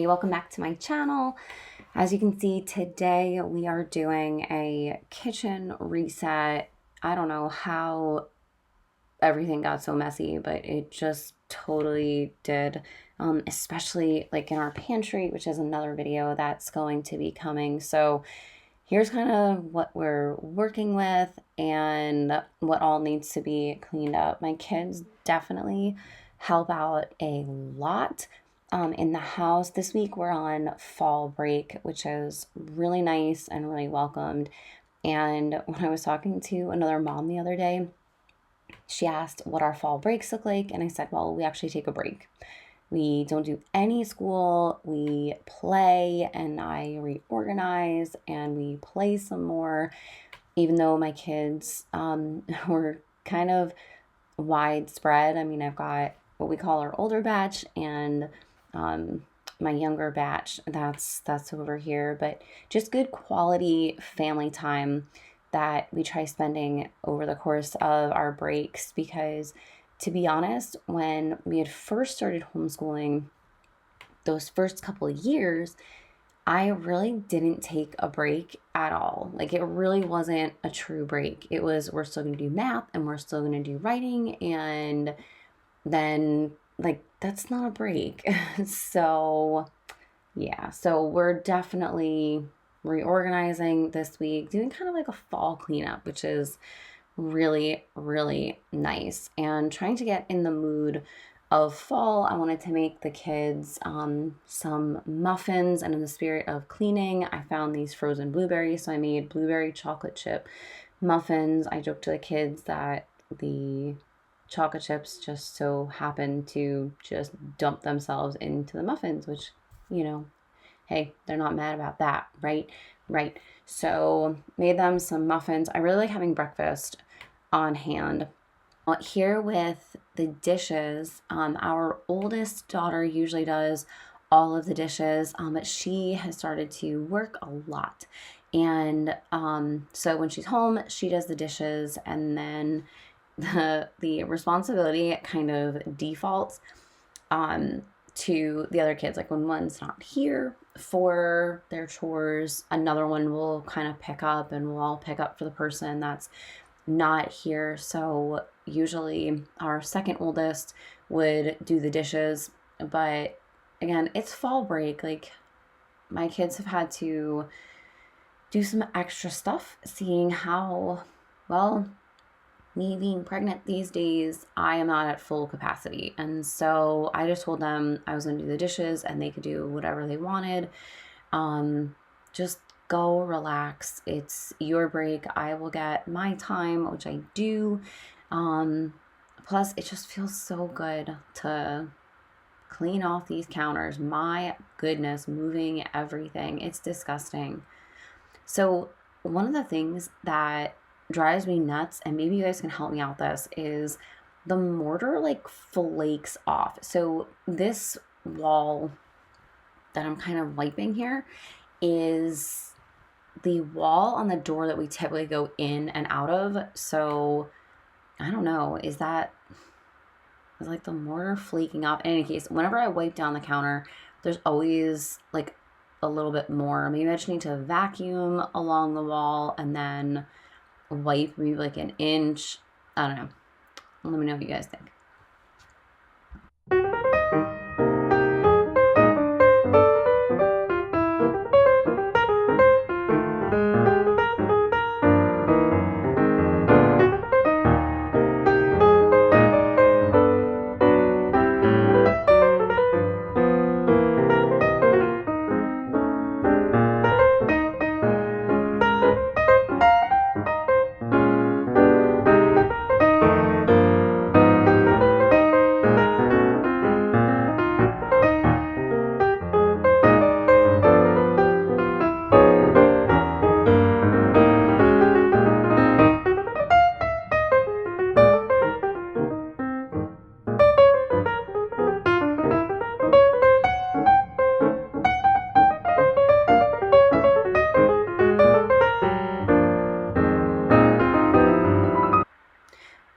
everybody, welcome back to my channel. As you can see, today we are doing a kitchen reset. I don't know how everything got so messy, but it just totally did, especially like in our pantry, which is another video that's going to be coming. So here's kind of what we're working with and what all needs to be cleaned up. My kids definitely help out a lot in the house. This week we're on fall break, which is really nice and really welcomed. And when I was talking to another mom the other day, she asked what our fall breaks look like, and I said, well, we actually take a break. We don't do any school, we play, and I reorganize, and we play some more, even though my kids were kind of widespread. I mean, I've got what we call our older batch and my younger batch that's over here, but just good quality family time that we try spending over the course of our breaks. Because to be honest, when we had first started homeschooling, those first couple of years, I really didn't take a break at all. Like, it really wasn't a true break. It was, we're still going to do math and we're still going to do writing, and then like that's not a break. So yeah, so we're definitely reorganizing this week, doing kind of like a fall cleanup, which is really, really nice, and trying to get in the mood of fall. I wanted to make the kids some muffins, and in the spirit of cleaning, I found these frozen blueberries, so I made blueberry chocolate chip muffins. I joked to the kids that the chocolate chips just so happen to just dump themselves into the muffins, which, you know, hey, they're not mad about that, right? Right. So made them some muffins. I really like having breakfast on hand. Here with the dishes, our oldest daughter usually does all of the dishes, but she has started to work a lot. And so when she's home, she does the dishes, and then the responsibility kind of defaults to the other kids. Like when one's not here for their chores, another one will kind of pick up, and we'll all pick up for the person that's not here. So usually our second oldest would do the dishes, but again, it's fall break. Like, my kids have had to do some extra stuff, seeing how, well, me being pregnant these days, I am not at full capacity. And so I just told them I was going to do the dishes and they could do whatever they wanted. Just go relax. It's your break. I will get my time, which I do. Plus, it just feels so good to clean off these counters. My goodness, moving everything. It's disgusting. So one of the things that drives me nuts, and maybe you guys can help me out this, is the mortar like flakes off. So this wall that I'm kind of wiping here is the wall on the door that we typically go in and out of. So I don't know, is like the mortar flaking off? In any case, whenever I wipe down the counter, there's always like a little bit more. Maybe I just need to vacuum along the wall and then wipe maybe like an inch. I don't know. Let me know what you guys think.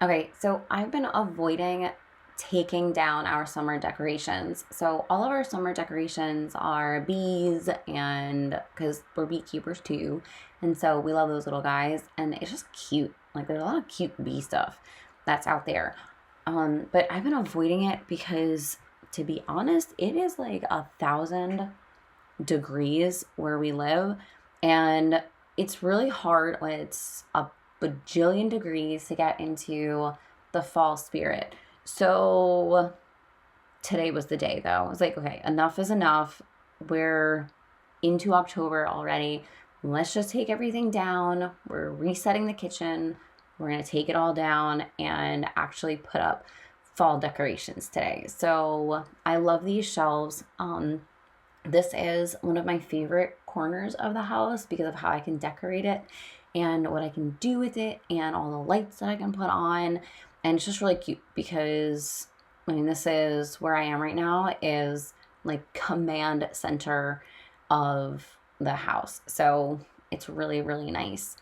Okay, so I've been avoiding taking down our summer decorations. So all of our summer decorations are bees, and because we're beekeepers too, and so we love those little guys, and it's just cute. Like there's a lot of cute bee stuff that's out there. But I've been avoiding it because, to be honest, it is like 1,000 degrees where we live, and it's really hard when it's a bajillion degrees to get into the fall spirit. So today was the day, though. I was like, okay, enough is enough. We're into October already. Let's just take everything down. We're resetting the kitchen. We're going to take it all down and actually put up fall decorations today. So I love these shelves. This is one of my favorite corners of the house because of how I can decorate it and what I can do with it and all the lights that I can put on. And it's just really cute because, I mean, this is where I am right now, is like command center of the house. So it's really, really nice.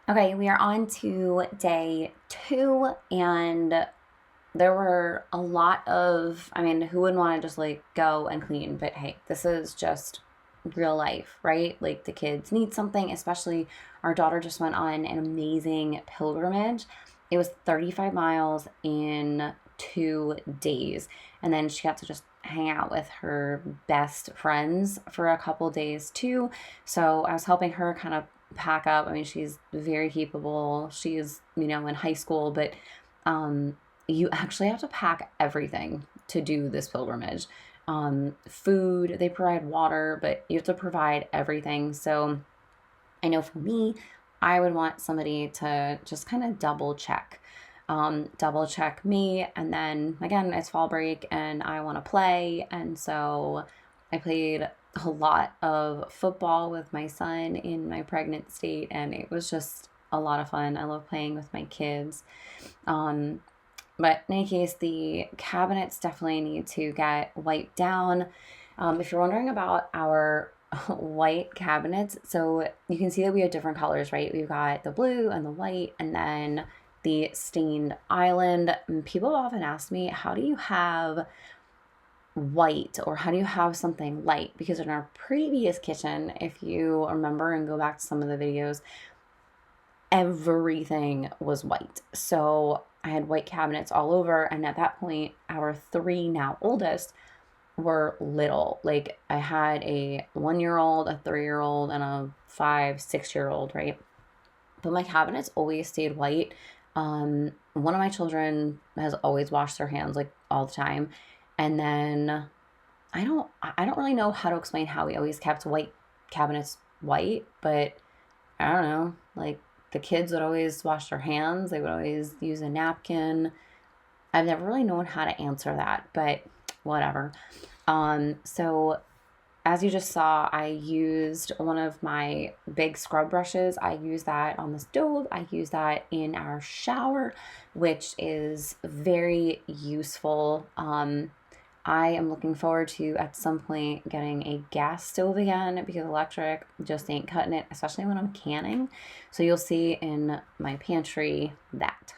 Okay, we are on to day 2, and there were a lot of, I mean, who wouldn't want to just like go and clean? But hey, this is just real life, right? Like the kids need something, especially our daughter just went on an amazing pilgrimage. It was 35 miles in 2 days, and then she got to just hang out with her best friends for a couple days too. So I was helping her kind of pack up. I mean, she's very capable. She's, in high school, but you actually have to pack everything to do this pilgrimage. Food, they provide water, but you have to provide everything. So I know for me, I would want somebody to just kind of double check me. And then again, it's fall break and I want to play. And so I played a lot of football with my son in my pregnant state, and it was just a lot of fun. I love playing with my kids. But in any case, the cabinets definitely need to get wiped down. If you're wondering about our white cabinets, so you can see that we have different colors, right? We've got the blue and the white, and then the stained island. And people often ask me, how do you have white, or how do you have something light? Because in our previous kitchen, if you remember and go back to some of the videos, everything was white. So I had white cabinets all over, and at that point, our 3 now oldest were little. Like I had a 1-year-old, a 3-year-old, and a 5-6-year-old, right? But my cabinets always stayed white. One of my children has always washed their hands like all the time. And then I don't really know how to explain how we always kept white cabinets white, but I don't know, like the kids would always wash their hands. They would always use a napkin. I've never really known how to answer that, but whatever. So as you just saw, I used one of my big scrub brushes. I use that on the stove. I use that in our shower, which is very useful. I am looking forward to at some point getting a gas stove again because electric just ain't cutting it, especially when I'm canning. So you'll see in my pantry that.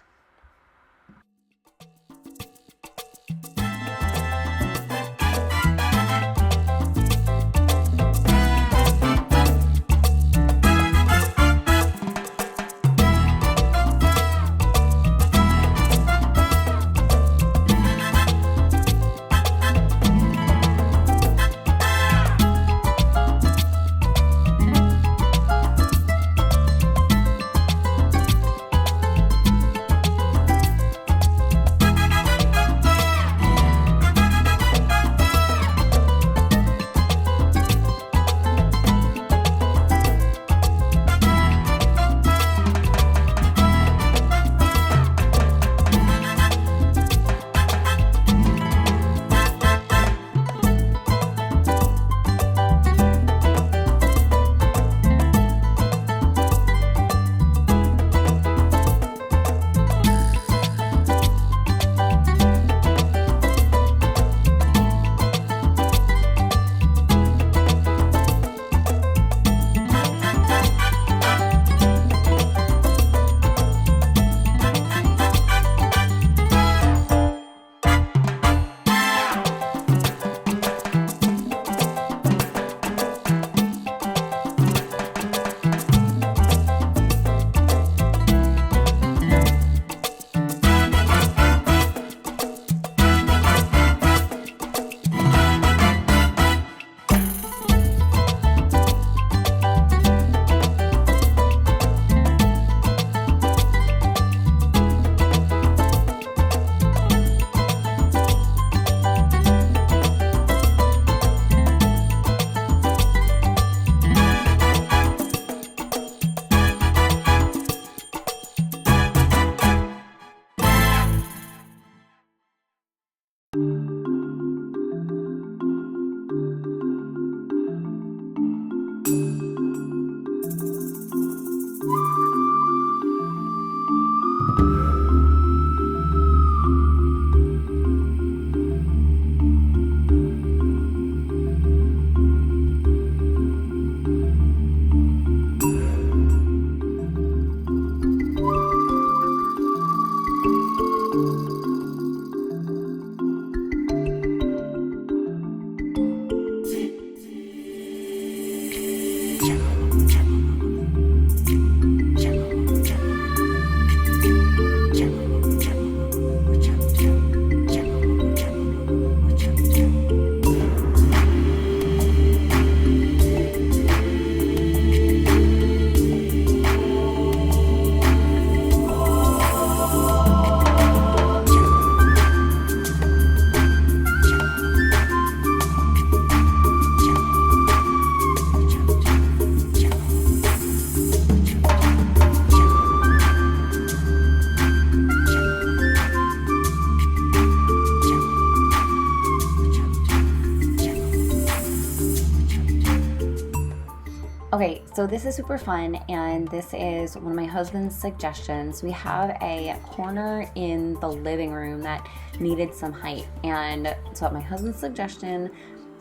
Okay, so this is super fun, and this is one of my husband's suggestions. We have a corner in the living room that needed some height, and so at my husband's suggestion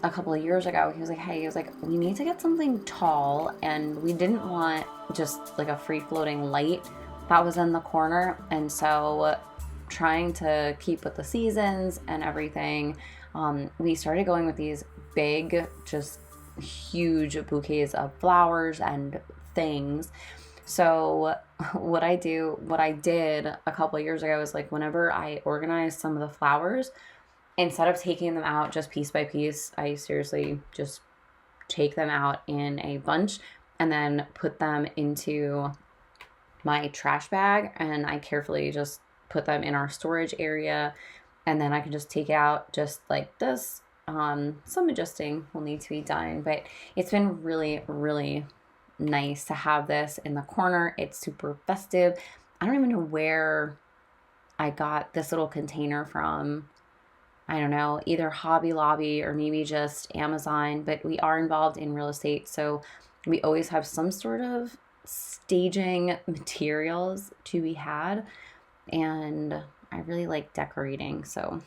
a couple of years ago, he was like, we need to get something tall, and we didn't want just like a free-floating light that was in the corner, and so trying to keep with the seasons and everything, we started going with these big, just huge bouquets of flowers and things. So what I did a couple of years ago is like whenever I organized some of the flowers, instead of taking them out just piece by piece, I seriously just take them out in a bunch and then put them into my trash bag, and I carefully just put them in our storage area, and then I can just take it out just like this. Some adjusting will need to be done, but it's been really, really nice to have this in the corner. It's super festive. I don't even know where I got this little container from. I don't know, either Hobby Lobby or maybe just Amazon, but we are involved in real estate. So we always have some sort of staging materials to be had. And I really like decorating. So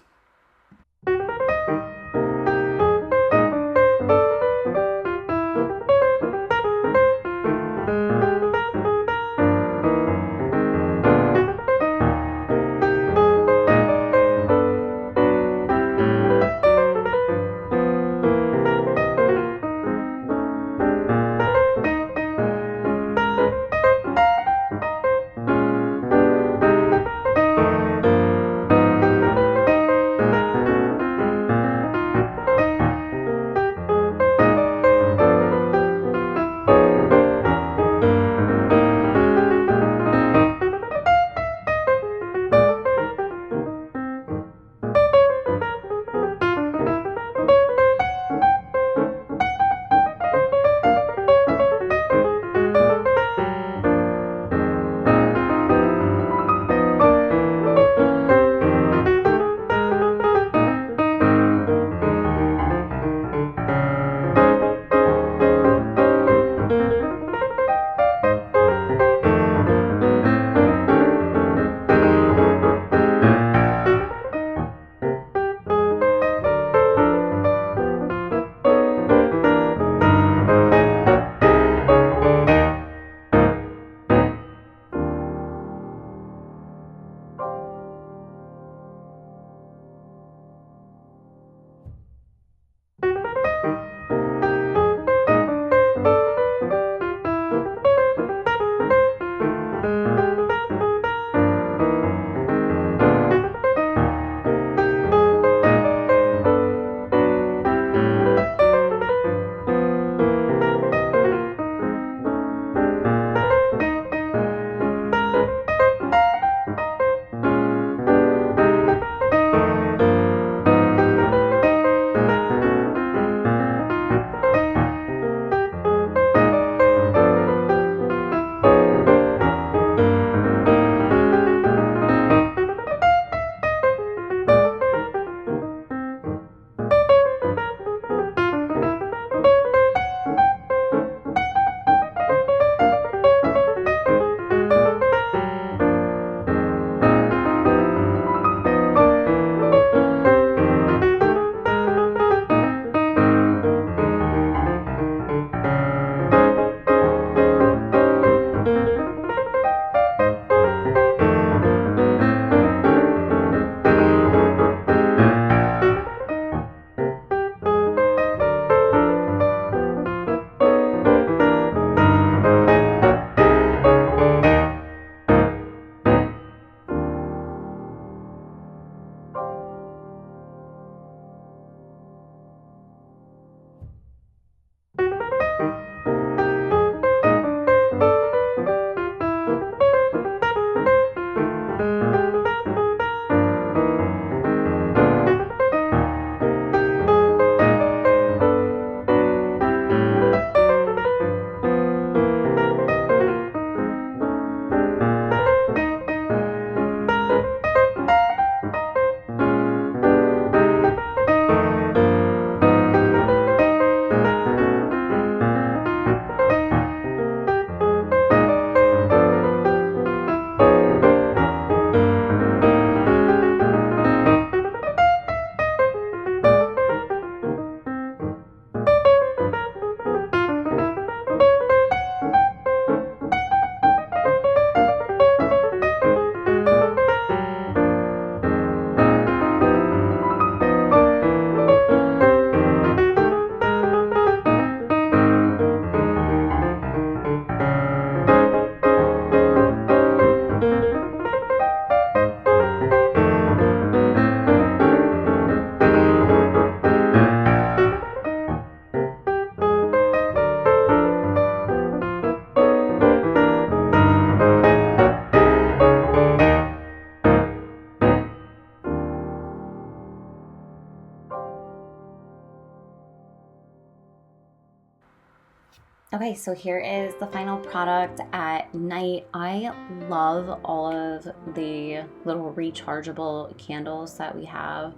okay, so here is the final product at night. I love all of the little rechargeable candles that we have.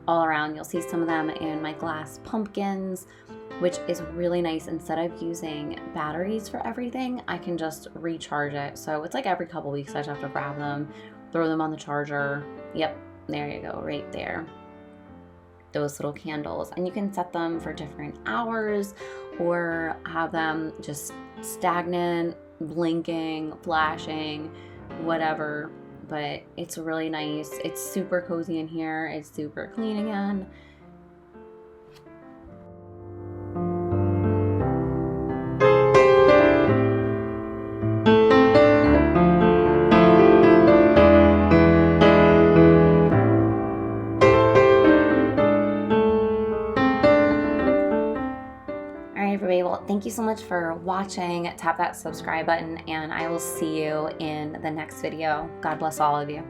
all around. You'll see some of them in my glass pumpkins, which is really nice. Instead of using batteries for everything, I can just recharge it. So it's like every couple weeks I just have to grab them, throw them on the charger. Yep, there you go, right there. Those little candles. And you can set them for different hours or have them just stagnant, blinking, flashing, whatever. But it's really nice. It's super cozy in here. It's super clean again. Everybody, well, thank you so much for watching. Tap that subscribe button and I will see you in the next video. God bless all of you.